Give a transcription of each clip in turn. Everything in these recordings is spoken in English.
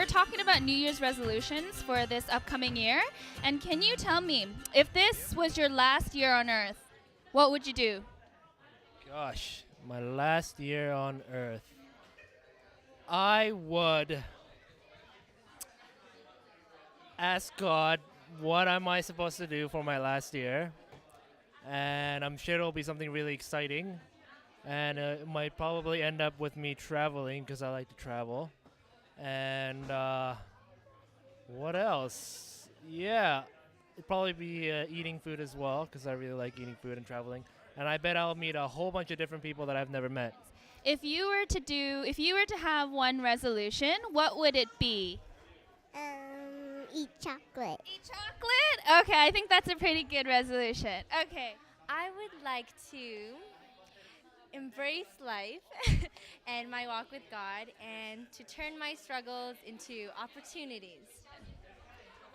talking about New Year's resolutions for this upcoming year. And can you tell me, if this was your last year on Earth, what would you do? Gosh, my last year on Earth. I would ask God, what am I supposed to do for my last year? And I'm sure it'll be something really exciting. And it might probably end up with me traveling because I like to travel. And what else? Yeah, it'd probably be eating food as well because I really like eating food and traveling. And I bet I'll meet a whole bunch of different people that I've never met. If you were to have one resolution, what would it be? Eat chocolate. Eat chocolate? Okay, I think that's a pretty good resolution. Okay. I would like to embrace life and my walk with God and to turn my struggles into opportunities.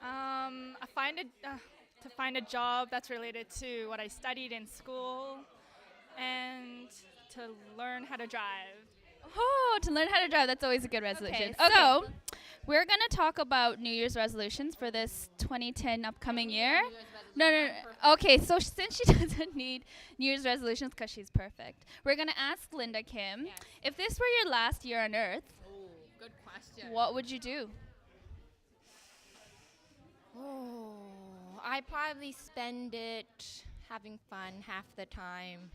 I find it to find a job that's related to what I studied in school and to learn how to drive. Oh, to learn how to drive. That's always a good resolution. Okay. So, we're going to talk about New Year's resolutions for this 2010 upcoming year. No. Okay, so since she doesn't need New Year's resolutions because she's perfect, we're going to ask Linda Kim, if this were your last year on Earth, Good question. what would you do? Oh, I probably spend it having fun half the time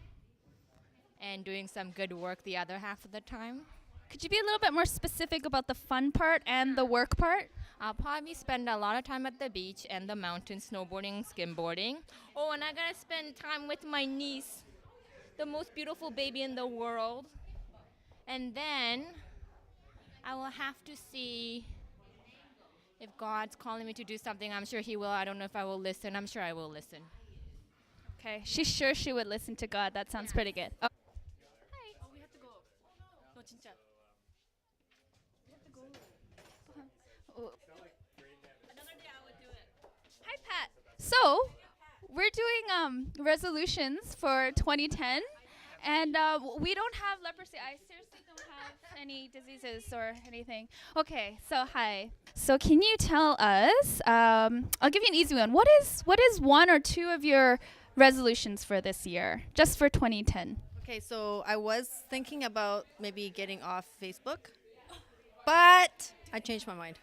and doing some good work the other half of the time. Could you be a little bit more specific about the fun part and the work part? I'll probably spend a lot of time at the beach and the mountains, snowboarding, skimboarding. Oh, and I'm going to spend time with my niece, the most beautiful baby in the world. And then I will have to see if God's calling me to do something. I'm sure He will. I don't know if I will listen. I'm sure I will listen. Okay, she's sure she would listen to God. That sounds pretty good. Oh. We have to go. No, 진짜. Hi, Pat. So, we're doing resolutions for 2010, and we don't have leprosy. I seriously don't have any diseases or anything. Okay, so hi. So, can you tell us? I'll give you an easy one. What is one or two of your resolutions for this year, just for 2010? Okay, so I was thinking about maybe getting off Facebook, but I changed my mind.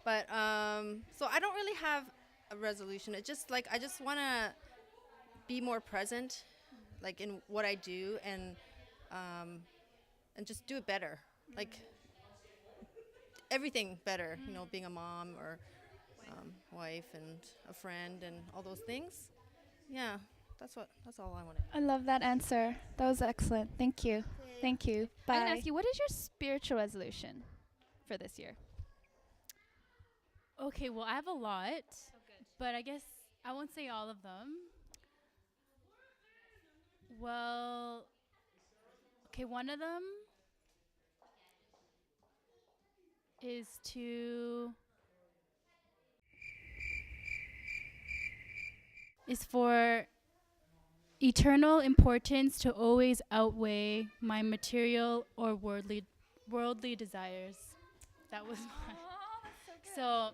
But so I don't really have a resolution. It's just like I just want to be more present, like in what I do, and just do it better, like everything better. You know, being a mom or wife and a friend and all those things. Yeah, that's all I want to. I love that answer. That was excellent. Thank you. Thank you. Bye. I'm going to ask you, what is your spiritual resolution for this year? Okay, well, I have a lot, but I guess I won't say all of them. Well, okay, one of them is for eternal importance to always outweigh my material or worldly desires. That was mine. So,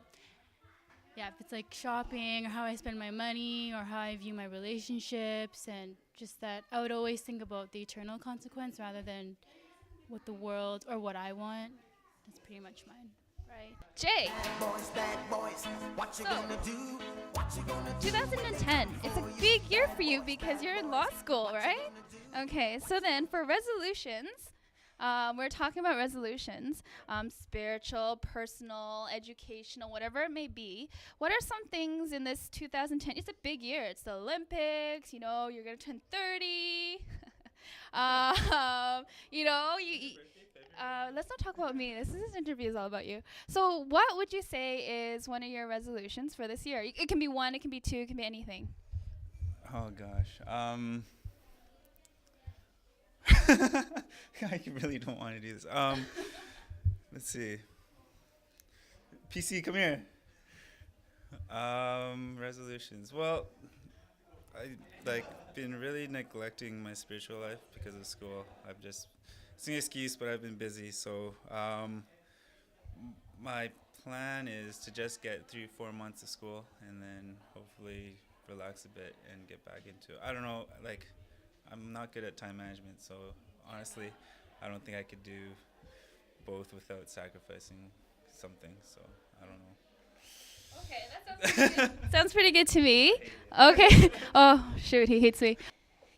yeah, if it's like shopping or how I spend my money or how I view my relationships, and just that I would always think about the eternal consequence rather than what the world or what I want. That's pretty much mine. Right. Jay. So, 2010, it's a big year for you because you're in law school, right? Okay, so then for resolutions, we're talking about resolutions, spiritual, personal, educational, whatever it may be. What are some things in this 2010? It's a big year. It's the Olympics. You know, you're going to turn 30. You know, let's not talk about me. This interview is all about you. So what would you say is one of your resolutions for this year? It can be one, it can be two, it can be anything. Oh, gosh. I really don't want to do this. Let's see. PC, come here. Resolutions. Well, I been really neglecting my spiritual life because of school. It's an excuse, but I've been busy. So My plan is to just get 3-4 months of school and then hopefully relax a bit and get back into it. I don't know, like, I'm not good at time management, so honestly, I don't think I could do both without sacrificing something, so I don't know. Okay, that sounds pretty good. Sounds pretty good to me. Okay. Oh, shoot, he hates me.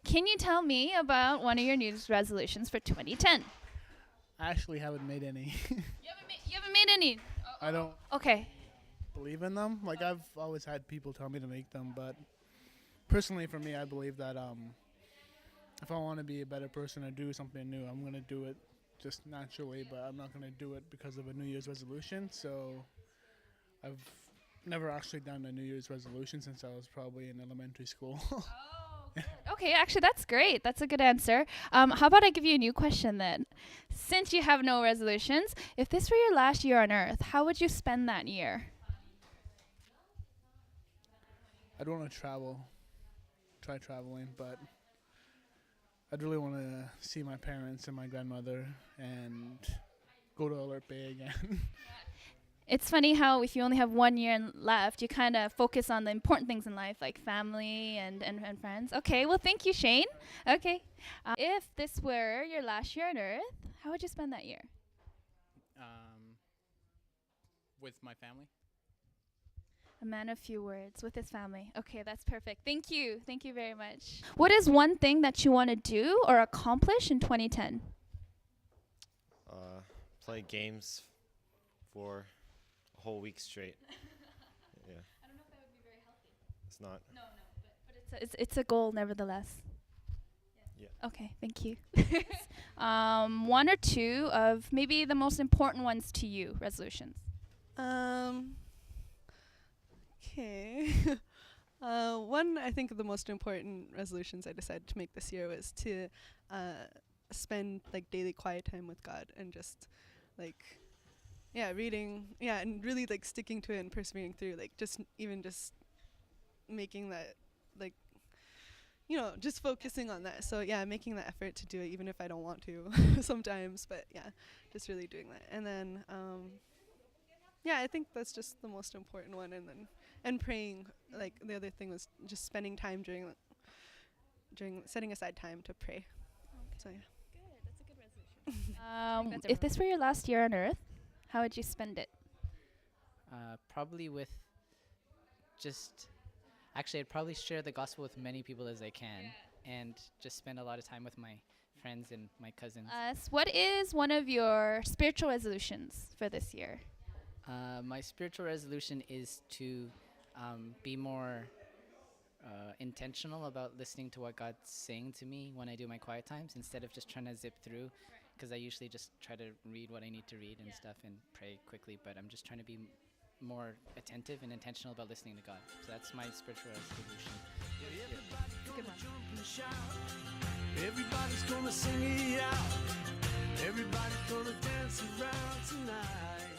Can you tell me about one of your New Year's resolutions for 2010? I actually haven't made any. You haven't made any? I don't Okay. believe in them. Like, I've always had people tell me to make them, but personally for me, I believe that if I want to be a better person or do something new, I'm going to do it just naturally, but I'm not going to do it because of a New Year's resolution. So I've never actually done a New Year's resolution since I was probably in elementary school. Okay, actually, that's great. That's a good answer. How about I give you a new question then? Since you have no resolutions, if this were your last year on Earth, how would you spend that year? I'd want to try traveling, but I'd really want to see my parents and my grandmother and go to Alert Bay again. It's funny how if you only have 1 year left, you kind of focus on the important things in life, like family and friends. Okay, well, thank you, Shane. Okay. If this were your last year on Earth, how would you spend that year? With my family. A man of few words with his family. Okay, that's perfect. Thank you. Thank you very much. What is one thing that you want to do or accomplish in 2010? Play games for a whole week straight. Yeah. I don't know if that would be very healthy. It's not. No, but it's a goal nevertheless. Yeah. Okay, thank you. One or two of maybe the most important ones to you, resolutions. Okay. One, I think, of the most important resolutions I decided to make this year was to spend like daily quiet time with God and just like, reading, and really like sticking to it and persevering through, like just making that, like, just focusing on that. So making that effort to do it, even if I don't want to sometimes, but just really doing that. And then, I think that's just the most important one. And praying, like the other thing was just spending time during setting aside time to pray. Okay. So Good, that's a good resolution. If this were your last year on Earth, how would you spend it? Probably with I'd probably share the gospel with many people as I can, and just spend a lot of time with my friends and my cousins. What is one of your spiritual resolutions for this year? My spiritual resolution is to be more intentional about listening to what God's saying to me when I do my quiet times, instead of just trying to zip through, because I usually just try to read what I need to read and stuff and pray quickly, but I'm just trying to be more attentive and intentional about listening to God. So that's my spiritual resolution. Everybody's gonna sing it out. Everybody's gonna dance around tonight.